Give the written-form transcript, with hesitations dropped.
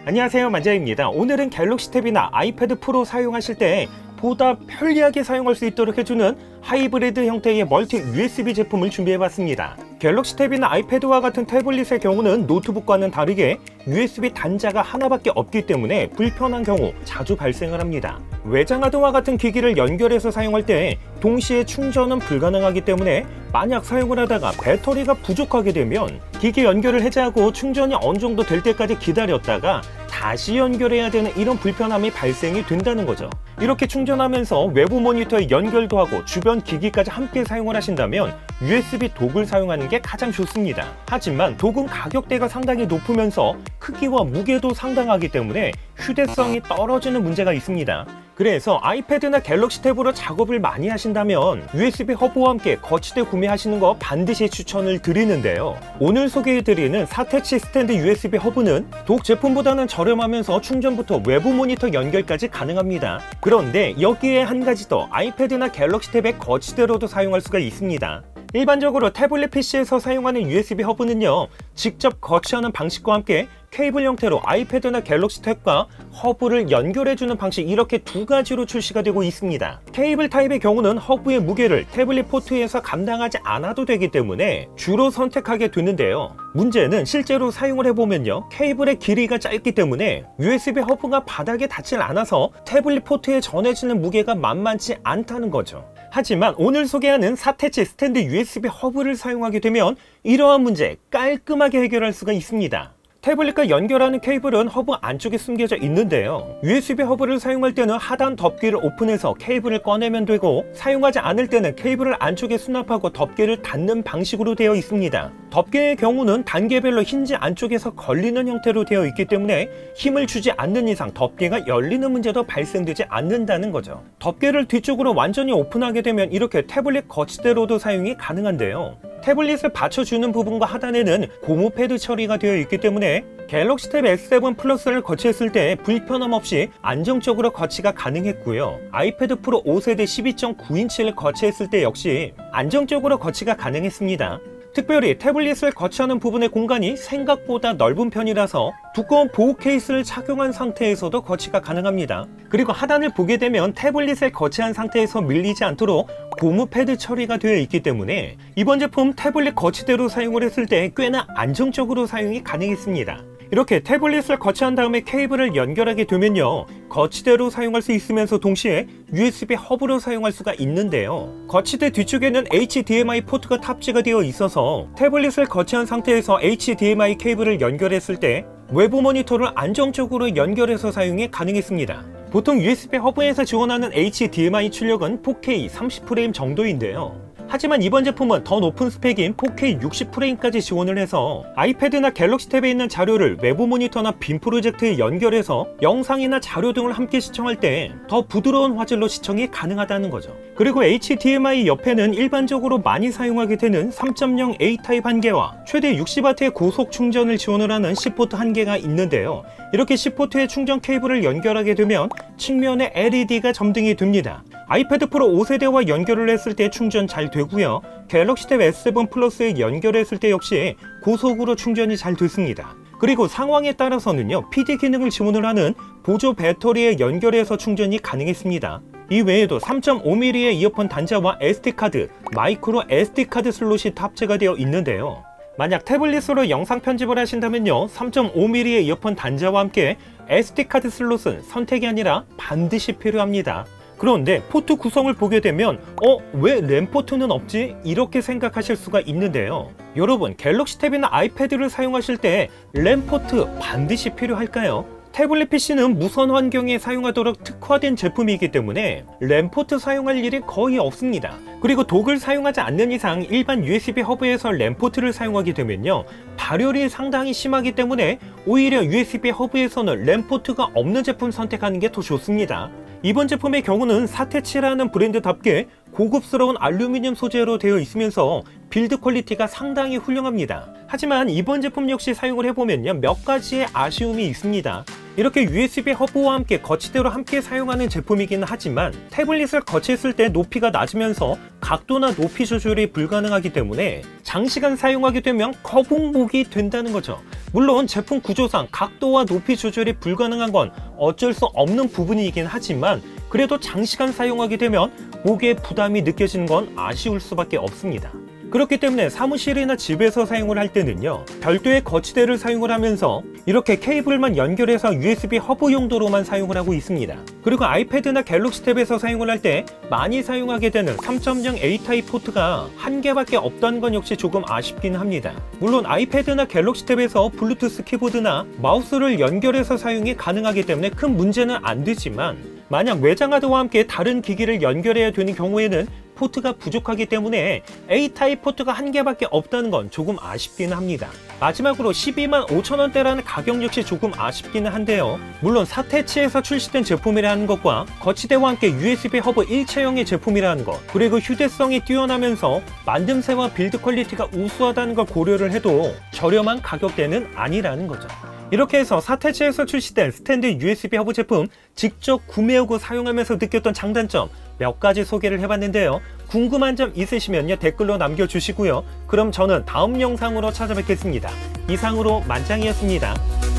안녕하세요, 만자입니다. 오늘은 갤럭시 탭이나 아이패드 프로 사용하실 때 보다 편리하게 사용할 수 있도록 해주는 하이브리드 형태의 멀티 USB 제품을 준비해봤습니다. 갤럭시 탭이나 아이패드와 같은 태블릿의 경우는 노트북과는 다르게 USB 단자가 하나밖에 없기 때문에 불편한 경우 자주 발생을 합니다. 외장하드와 같은 기기를 연결해서 사용할 때 동시에 충전은 불가능하기 때문에 만약 사용을 하다가 배터리가 부족하게 되면 기기 연결을 해제하고 충전이 어느 정도 될 때까지 기다렸다가 다시 연결해야 되는 이런 불편함이 발생이 된다는 거죠. 이렇게 충전하면서 외부 모니터에 연결도 하고 주변 기기까지 함께 사용을 하신다면 USB 독을 사용하는 게 가장 좋습니다. 하지만 독은 가격대가 상당히 높으면서 크기와 무게도 상당하기 때문에 휴대성이 떨어지는 문제가 있습니다. 그래서 아이패드나 갤럭시 탭으로 작업을 많이 하신다면 USB 허브와 함께 거치대 구매하시는 거 반드시 추천을 드리는데요. 오늘 소개해드리는 4태치 스탠드 USB 허브는 독 제품보다는 저렴하면서 충전부터 외부 모니터 연결까지 가능합니다. 그런데 여기에 한 가지 더, 아이패드나 갤럭시 탭의 거치대로도 사용할 수가 있습니다. 일반적으로 태블릿 PC에서 사용하는 USB 허브는요, 직접 거치하는 방식과 함께 케이블 형태로 아이패드나 갤럭시 탭과 허브를 연결해주는 방식, 이렇게 두 가지로 출시가 되고 있습니다. 케이블 타입의 경우는 허브의 무게를 태블릿 포트에서 감당하지 않아도 되기 때문에 주로 선택하게 되는데요. 문제는 실제로 사용을 해보면요, 케이블의 길이가 짧기 때문에 USB 허브가 바닥에 닿질 않아서 태블릿 포트에 전해지는 무게가 만만치 않다는 거죠. 하지만 오늘 소개하는 4태치 스탠드 USB 허브를 사용하게 되면 이러한 문제 깔끔하게 해결할 수가 있습니다. 태블릿과 연결하는 케이블은 허브 안쪽에 숨겨져 있는데요, USB 허브를 사용할 때는 하단 덮개를 오픈해서 케이블을 꺼내면 되고, 사용하지 않을 때는 케이블을 안쪽에 수납하고 덮개를 닫는 방식으로 되어 있습니다. 덮개의 경우는 단계별로 힌지 안쪽에서 걸리는 형태로 되어 있기 때문에 힘을 주지 않는 이상 덮개가 열리는 문제도 발생되지 않는다는 거죠. 덮개를 뒤쪽으로 완전히 오픈하게 되면 이렇게 태블릿 거치대로도 사용이 가능한데요, 태블릿을 받쳐주는 부분과 하단에는 고무 패드 처리가 되어 있기 때문에 갤럭시 탭 S7 플러스를 거치했을 때 불편함 없이 안정적으로 거치가 가능했고요, 아이패드 프로 5세대 12.9인치를 거치했을 때 역시 안정적으로 거치가 가능했습니다. 특별히 태블릿을 거치하는 부분의 공간이 생각보다 넓은 편이라서 두꺼운 보호 케이스를 착용한 상태에서도 거치가 가능합니다. 그리고 하단을 보게 되면 태블릿을 거치한 상태에서 밀리지 않도록 고무 패드 처리가 되어 있기 때문에 이번 제품 태블릿 거치대로 사용을 했을 때 꽤나 안정적으로 사용이 가능했습니다. 이렇게 태블릿을 거치한 다음에 케이블을 연결하게 되면요, 거치대로 사용할 수 있으면서 동시에 USB 허브로 사용할 수가 있는데요, 거치대 뒤쪽에는 HDMI 포트가 탑재가 되어 있어서 태블릿을 거치한 상태에서 HDMI 케이블을 연결했을 때 외부 모니터를 안정적으로 연결해서 사용이 가능했습니다. 보통 USB 허브에서 지원하는 HDMI 출력은 4K 30프레임 정도인데요, 하지만 이번 제품은 더 높은 스펙인 4K 60프레임까지 지원을 해서 아이패드나 갤럭시 탭에 있는 자료를 외부 모니터나 빔 프로젝트에 연결해서 영상이나 자료 등을 함께 시청할 때 더 부드러운 화질로 시청이 가능하다는 거죠. 그리고 HDMI 옆에는 일반적으로 많이 사용하게 되는 3.0 A타입 1개와 최대 60W의 고속 충전을 지원을 하는 C포트 1개가 있는데요, 이렇게 C포트에 충전 케이블을 연결하게 되면 측면에 LED가 점등이 됩니다. 아이패드 프로 5세대와 연결을 했을 때 충전 잘 되고요, 갤럭시 탭 S7 플러스에 연결했을 때 역시 고속으로 충전이 잘 됐습니다. 그리고 상황에 따라서는요, PD 기능을 지원을 하는 보조 배터리에 연결해서 충전이 가능했습니다. 이 외에도 3.5mm의 이어폰 단자와 SD카드, 마이크로 SD카드 슬롯이 탑재가 되어 있는데요, 만약 태블릿으로 영상 편집을 하신다면요, 3.5mm의 이어폰 단자와 함께 SD카드 슬롯은 선택이 아니라 반드시 필요합니다. 그런데 포트 구성을 보게 되면 왜 램 포트는 없지? 이렇게 생각하실 수가 있는데요, 여러분, 갤럭시 탭이나 아이패드를 사용하실 때 램 포트 반드시 필요할까요? 태블릿 PC는 무선 환경에 사용하도록 특화된 제품이기 때문에 램 포트 사용할 일이 거의 없습니다. 그리고 독을 사용하지 않는 이상 일반 USB 허브에서 램 포트를 사용하게 되면요, 발열이 상당히 심하기 때문에 오히려 USB 허브에서는 램 포트가 없는 제품 선택하는 게 더 좋습니다. 이번 제품의 경우는 4태치라는 브랜드답게 고급스러운 알루미늄 소재로 되어 있으면서 빌드 퀄리티가 상당히 훌륭합니다. 하지만 이번 제품 역시 사용을 해보면요, 몇 가지의 아쉬움이 있습니다. 이렇게 USB 허브와 함께 거치대로 함께 사용하는 제품이긴 하지만 태블릿을 거치했을 때 높이가 낮으면서 각도나 높이 조절이 불가능하기 때문에 장시간 사용하게 되면 거북목이 된다는 거죠. 물론 제품 구조상 각도와 높이 조절이 불가능한 건 어쩔 수 없는 부분이긴 하지만 그래도 장시간 사용하게 되면 목에 부담이 느껴지는 건 아쉬울 수밖에 없습니다. 그렇기 때문에 사무실이나 집에서 사용을 할 때는요, 별도의 거치대를 사용을 하면서 이렇게 케이블만 연결해서 USB 허브 용도로만 사용을 하고 있습니다. 그리고 아이패드나 갤럭시 탭에서 사용을 할 때 많이 사용하게 되는 3.0 A 타입 포트가 한 개밖에 없다는 건 역시 조금 아쉽긴 합니다. 물론 아이패드나 갤럭시 탭에서 블루투스 키보드나 마우스를 연결해서 사용이 가능하기 때문에 큰 문제는 안 되지만 만약 외장하드와 함께 다른 기기를 연결해야 되는 경우에는 포트가 부족하기 때문에 A타입 포트가 한 개밖에 없다는 건 조금 아쉽긴 합니다. 마지막으로 125,000원대라는 가격 역시 조금 아쉽기는 한데요. 물론 사태치에서 출시된 제품이라는 것과 거치대와 함께 USB 허브 일체형의 제품이라는 것, 그리고 휴대성이 뛰어나면서 만듦새와 빌드 퀄리티가 우수하다는 걸 고려를 해도 저렴한 가격대는 아니라는 거죠. 이렇게 해서 사태치에서 출시된 스탠드 USB 허브 제품 직접 구매하고 사용하면서 느꼈던 장단점 몇 가지 소개를 해봤는데요. 궁금한 점 있으시면요, 댓글로 남겨주시고요. 그럼 저는 다음 영상으로 찾아뵙겠습니다. 이상으로 만장이었습니다.